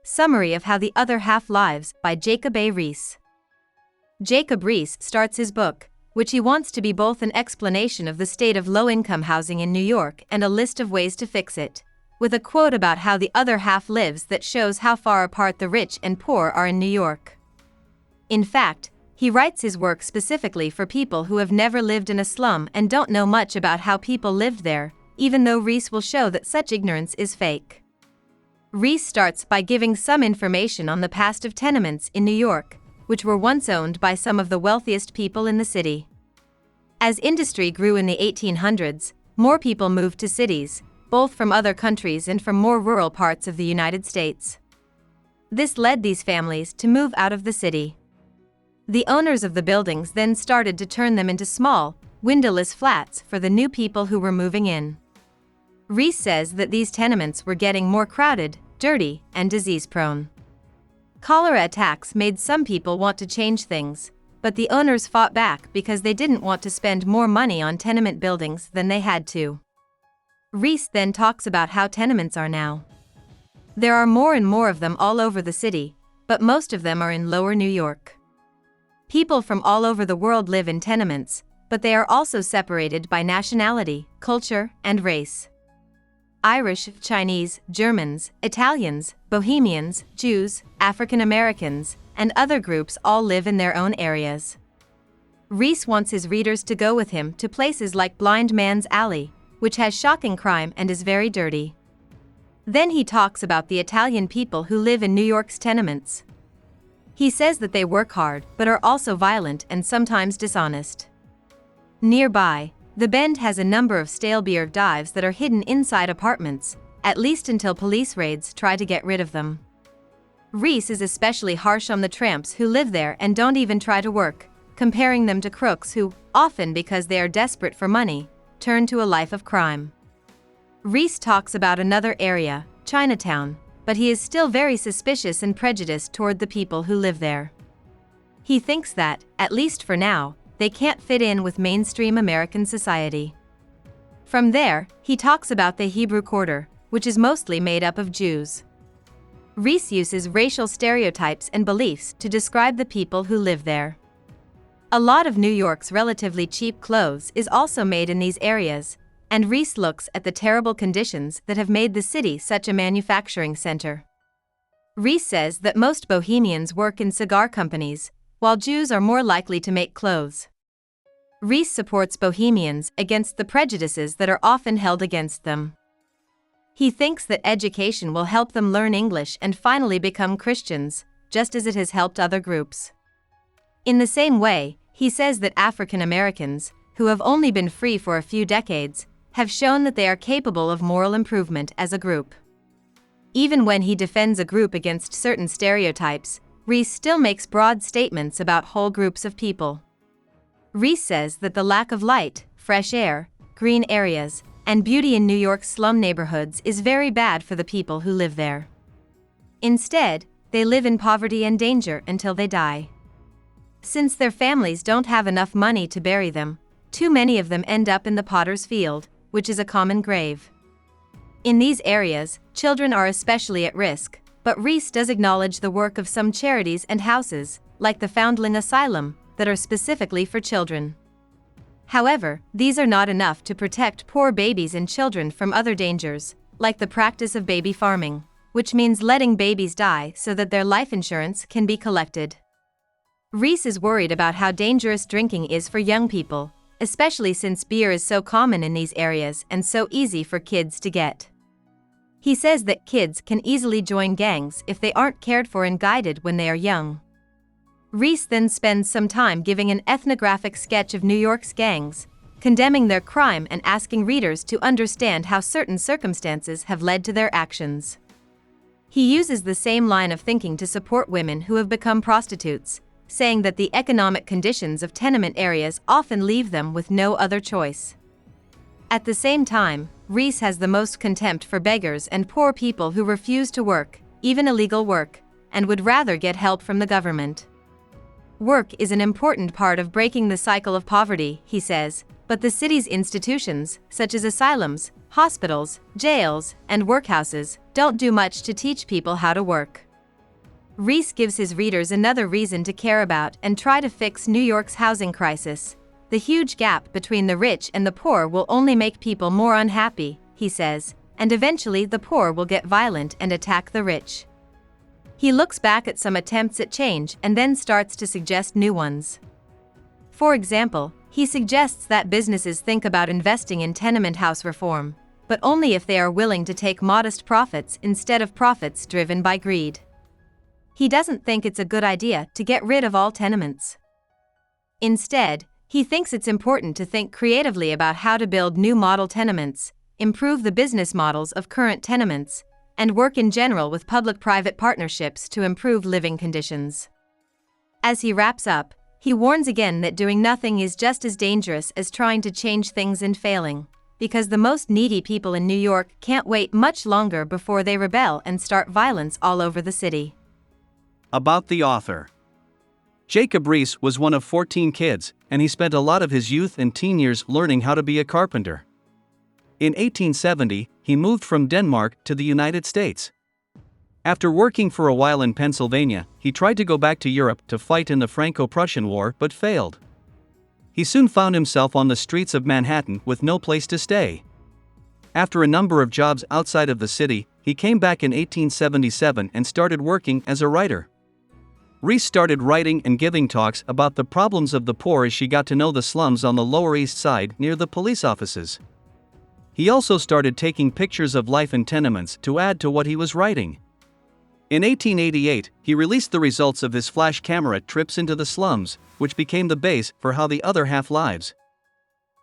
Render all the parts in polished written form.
Summary of How the Other Half Lives by Jacob A. Riis. Jacob Riis starts his book, which he wants to be both an explanation of the state of low-income housing in New York and a list of ways to fix it, with a quote about how the other half lives that shows how far apart the rich and poor are in New York. In fact, he writes his work specifically for people who have never lived in a slum and don't know much about how people lived there, even though Riis will show that such ignorance is fake. Riis starts by giving some information on the past of tenements in New York, which were once owned by some of the wealthiest people in the city. As industry grew in the 1800s, more people moved to cities, both from other countries and from more rural parts of the United States. This led these families to move out of the city. The owners of the buildings then started to turn them into small, windowless flats for the new people who were moving in. Riis says that these tenements were getting more crowded, dirty, and disease-prone. Cholera attacks made some people want to change things, but the owners fought back because they didn't want to spend more money on tenement buildings than they had to. Riis then talks about how tenements are now. There are more and more of them all over the city, but most of them are in lower New York. People from all over the world live in tenements, but they are also separated by nationality, culture, and race. Irish, Chinese, Germans, Italians, Bohemians, Jews, African Americans, and other groups all live in their own areas. Riis wants his readers to go with him to places like Blind Man's Alley, which has shocking crime and is very dirty. Then he talks about the Italian people who live in New York's tenements. He says that they work hard but are also violent and sometimes dishonest. Nearby, the Bend has a number of stale beer dives that are hidden inside apartments, at least until police raids try to get rid of them. Riis is especially harsh on the tramps who live there and don't even try to work, comparing them to crooks who, often because they are desperate for money, turn to a life of crime. Riis talks about another area, Chinatown, but he is still very suspicious and prejudiced toward the people who live there. He thinks that, at least for now, they can't fit in with mainstream American society. From there, he talks about the Hebrew Quarter, which is mostly made up of Jews. Riis uses racial stereotypes and beliefs to describe the people who live there. A lot of New York's relatively cheap clothes is also made in these areas, and Riis looks at the terrible conditions that have made the city such a manufacturing center. Riis says that most Bohemians work in cigar companies, while Jews are more likely to make clothes. Riis supports Bohemians against the prejudices that are often held against them. He thinks that education will help them learn English and finally become Christians, just as it has helped other groups. In the same way, he says that African Americans, who have only been free for a few decades, have shown that they are capable of moral improvement as a group. Even when he defends a group against certain stereotypes, Riis still makes broad statements about whole groups of people. Riis says that the lack of light, fresh air, green areas, and beauty in New York's slum neighborhoods is very bad for the people who live there. Instead, they live in poverty and danger until they die. Since their families don't have enough money to bury them, too many of them end up in the potter's field, which is a common grave. In these areas, children are especially at risk, but Riis does acknowledge the work of some charities and houses, like the Foundling Asylum, that are specifically for children. However, these are not enough to protect poor babies and children from other dangers, like the practice of baby farming, which means letting babies die so that their life insurance can be collected. Riis is worried about how dangerous drinking is for young people, especially since beer is so common in these areas and so easy for kids to get. He says that kids can easily join gangs if they aren't cared for and guided when they are young. Riis then spends some time giving an ethnographic sketch of New York's gangs, condemning their crime and asking readers to understand how certain circumstances have led to their actions. He uses the same line of thinking to support women who have become prostitutes, saying that the economic conditions of tenement areas often leave them with no other choice. At the same time, Riis has the most contempt for beggars and poor people who refuse to work, even illegal work, and would rather get help from the government. Work is an important part of breaking the cycle of poverty, he says, but the city's institutions, such as asylums, hospitals, jails, and workhouses, don't do much to teach people how to work. Riis gives his readers another reason to care about and try to fix New York's housing crisis. The huge gap between the rich and the poor will only make people more unhappy, he says, and eventually the poor will get violent and attack the rich. He looks back at some attempts at change and then starts to suggest new ones. For example, he suggests that businesses think about investing in tenement house reform, but only if they are willing to take modest profits instead of profits driven by greed. He doesn't think it's a good idea to get rid of all tenements. Instead, he thinks it's important to think creatively about how to build new model tenements, improve the business models of current tenements, and work in general with public-private partnerships to improve living conditions. As he wraps up, he warns again that doing nothing is just as dangerous as trying to change things and failing, because the most needy people in New York can't wait much longer before they rebel and start violence all over the city. About the author. Jacob Riis was one of 14 kids, and he spent a lot of his youth and teen years learning how to be a carpenter. In 1870, he moved from Denmark to the United States. After working for a while in Pennsylvania, he tried to go back to Europe to fight in the Franco-Prussian War but failed. He soon found himself on the streets of Manhattan with no place to stay. After a number of jobs outside of the city, he came back in 1877 and started working as a writer. Riis started writing and giving talks about the problems of the poor as she got to know the slums on the Lower East Side near the police offices. He also started taking pictures of life in tenements to add to what he was writing. In 1888, he released the results of his flash camera trips into the slums, which became the base for How the Other Half Lives.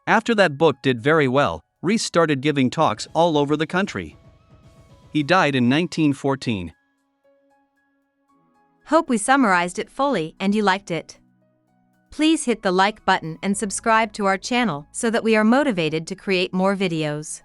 After that book did very well, Riis started giving talks all over the country. He died in 1914. Hope we summarized it fully and you liked it. Please hit the like button and subscribe to our channel so that we are motivated to create more videos.